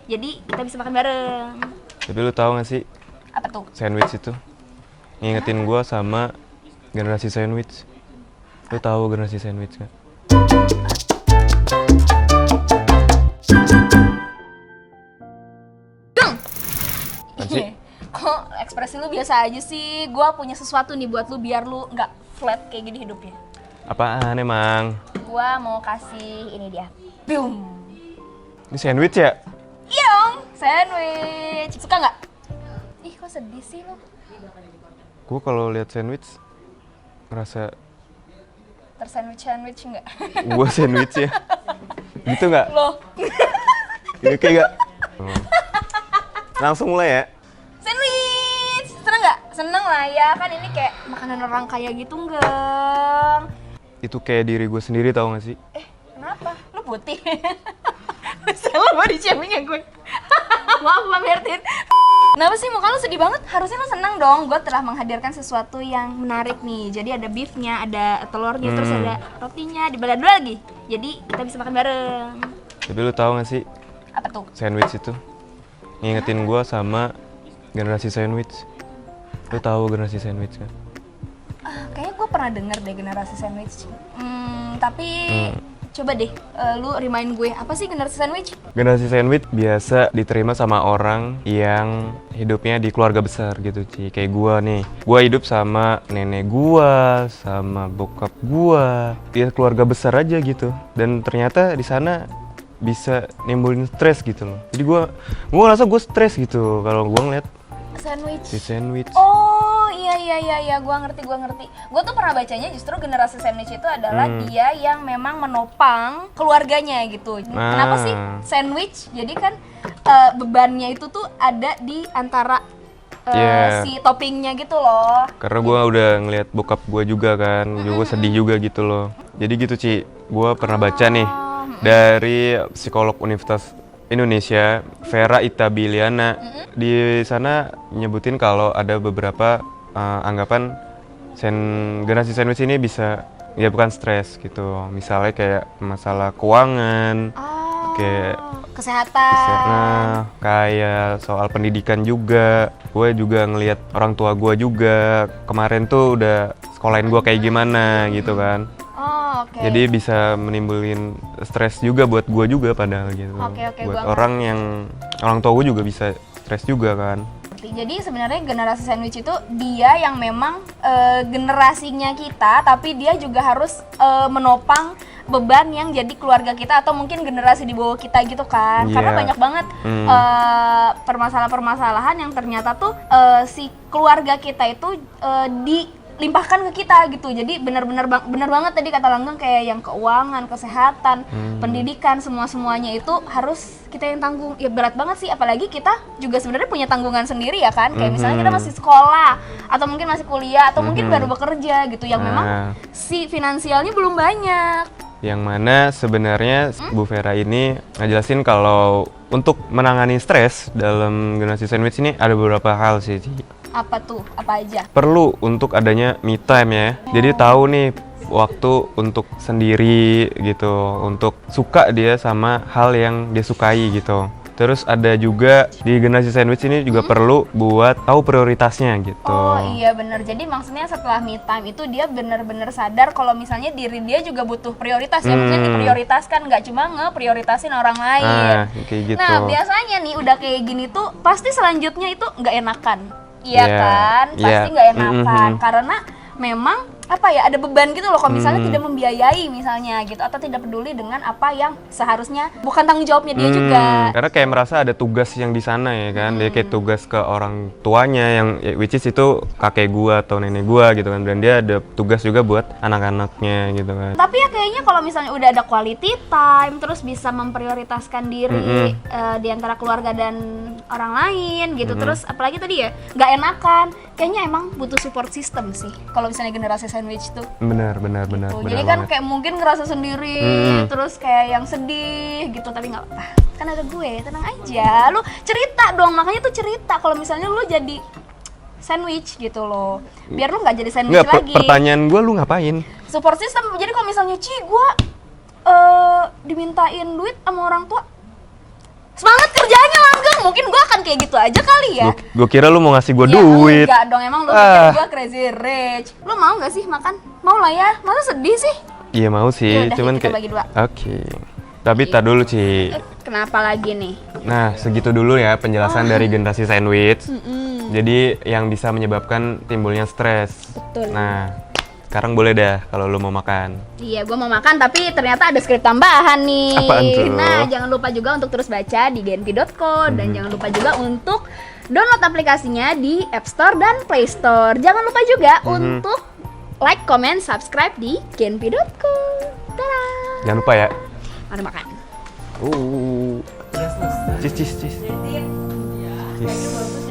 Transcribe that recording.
Jadi kita bisa makan bareng. Tapi lu tahu gak sih? Apa tuh? Sandwich itu ngingetin gua sama generasi sandwich. Lu tahu generasi sandwich gak? Iya. Kok ekspresi lu biasa aja sih? Gua punya sesuatu nih buat lu biar lu nggak flat kayak gini hidupnya. Apaan emang? Gua mau kasih ini dia. Boom. Ini sandwich ya? Iya dong, sandwich. Suka nggak? Ih, kok sedih sih lu? Gua kalau lihat sandwich ngerasa Tersandwich nggak? gua sandwich ya. Gitu nggak? Loh, Ini kayak nggak? Langsung mulai ya? sandwich. Seneng nggak? Seneng lah ya, kan ini kayak makanan orang kaya gitu enggak? Itu kayak diri gue sendiri, tau gak sih? Kenapa? Lu putih. Salah body shaming ya gue. Maaf Bang Mertin. Kenapa sih muka lu sedih banget? Harusnya lu senang dong. Gue telah menghadirkan sesuatu yang menarik nih. Jadi ada beefnya, ada telurnya, terus ada rotinya, dibelah dulu lagi. Jadi kita bisa makan bareng. Tapi lu tahu gak sih? Apa tuh? Sandwich itu ngingetin gue sama generasi sandwich. Lu tahu generasi sandwich kan? Kayaknya gue pernah denger deh generasi sandwich. Tapi coba deh, lu remind gue apa sih generasi sandwich? Generasi sandwich biasa diterima sama orang yang hidupnya di keluarga besar gitu Ci. Kayak gua nih, gua hidup sama nenek gua, sama bokap gua, ya keluarga besar aja gitu. Dan ternyata di sana bisa nimbulin stres gitu loh. Jadi gua ngerasa gua stres gitu kalau gua ngeliat di sandwich. Oh iya, gua ngerti. Gua tuh pernah bacanya justru generasi sandwich itu adalah dia yang memang menopang keluarganya gitu. Kenapa sih sandwich? Jadi kan bebannya itu tuh ada di antara si toppingnya gitu loh. Karena gua udah ngeliat bokap gua juga kan, gua sedih juga gitu loh. Jadi gitu Ci, gua pernah baca nih dari psikolog Universitas Indonesia, Vera Itabiliana. Di sana nyebutin kalau ada beberapa anggapan generasi sandwich ini bisa menyebabkan stres gitu. Misalnya kayak masalah keuangan, kayak kesehatan, kayak soal pendidikan juga. Gue juga ngelihat orang tua gue juga kemarin tuh udah sekolahin gue kayak gimana gitu kan. Jadi bisa menimbulin stres juga buat gue juga padahal gitu. Buat orang tua gue juga bisa stres juga kan. Jadi sebenarnya generasi sandwich itu dia yang memang generasinya kita, tapi dia juga harus menopang beban yang jadi keluarga kita atau mungkin generasi di bawah kita gitu kan. Karena banyak banget permasalahan-permasalahan yang ternyata tuh si keluarga kita itu dilimpahkan ke kita gitu. Jadi benar banget tadi kata Langgeng, kayak yang keuangan, kesehatan, pendidikan, semuanya itu harus kita yang tanggung. Ya berat banget sih, apalagi kita juga sebenarnya punya tanggungan sendiri ya kan. Kayak misalnya kita masih sekolah atau mungkin masih kuliah atau mungkin baru bekerja gitu yang memang si finansialnya belum banyak. Yang mana sebenarnya Bu Vera ini ngejelasin kalau untuk menangani stres dalam generasi sandwich ini ada beberapa hal sih. Apa tuh? Apa aja? Perlu untuk adanya me time ya. Jadi tahu nih waktu untuk sendiri gitu, untuk suka dia sama hal yang dia sukai gitu. Terus ada juga di generasi sandwich ini juga perlu buat tahu prioritasnya gitu. Oh iya bener, jadi maksudnya setelah me time itu dia bener-bener sadar kalau misalnya diri dia juga butuh prioritas ya. Maksudnya diprioritaskan, nggak cuma ngeprioritasin orang lain. Kayak gitu. Nah biasanya nih udah kayak gini tuh pasti selanjutnya itu nggak enakan. Iya kan, pasti nggak enakan karena memang apa ya, ada beban gitu loh kalau misalnya tidak membiayai misalnya gitu, atau tidak peduli dengan apa yang seharusnya bukan tanggung jawabnya dia juga. Karena kayak merasa ada tugas yang di sana ya kan, dia kayak tugas ke orang tuanya yang which is itu kakek gua atau nenek gua gitu kan, dan dia ada tugas juga buat anak-anaknya gitu kan. Tapi ya kayaknya kalau misalnya udah ada quality time, terus bisa memprioritaskan diri di antara keluarga dan orang lain gitu, terus apalagi tadi ya nggak enakan, kayaknya emang butuh support system sih kalau misalnya generasi sandwich tuh. Benar. Jadi kan kayak mungkin ngerasa sendiri, terus kayak yang sedih gitu, tapi nggak apa-apa. Kan ada gue, tenang aja. Lu cerita dong, makanya tuh cerita kalau misalnya lu jadi sandwich gitu loh. Biar lu nggak jadi sandwich lagi. Pertanyaan gue, lu ngapain? Support system. Jadi kalau misalnya gue dimintain duit sama orang tua, semangat kerjanya kayak gitu aja kali ya. Gue kira lu mau ngasih gue Ya, duit. enggak dong, emang lu pikir gua crazy rich. Lu mau nggak sih makan? Mau lah ya, masa sedih sih? Iya mau sih, Yaudah, cuman kita kayak bagi dua. Oke. Tapi tar dulu, Ci. Kenapa lagi nih? Nah, segitu dulu ya penjelasan dari generasi sandwich. Jadi yang bisa menyebabkan timbulnya stres. Betul. Nah, sekarang boleh dah kalau lu mau makan. Iya, gue mau makan tapi ternyata ada skrip tambahan nih. Apaan tuh? Nah, jangan lupa juga untuk terus baca di genpi.co dan jangan lupa juga untuk download aplikasinya di App Store dan Play Store. Jangan lupa juga untuk like, comment, subscribe di genpi.co. Dadah. Jangan lupa ya. Mari makan. Cheese, cheese, cheese. Cheese.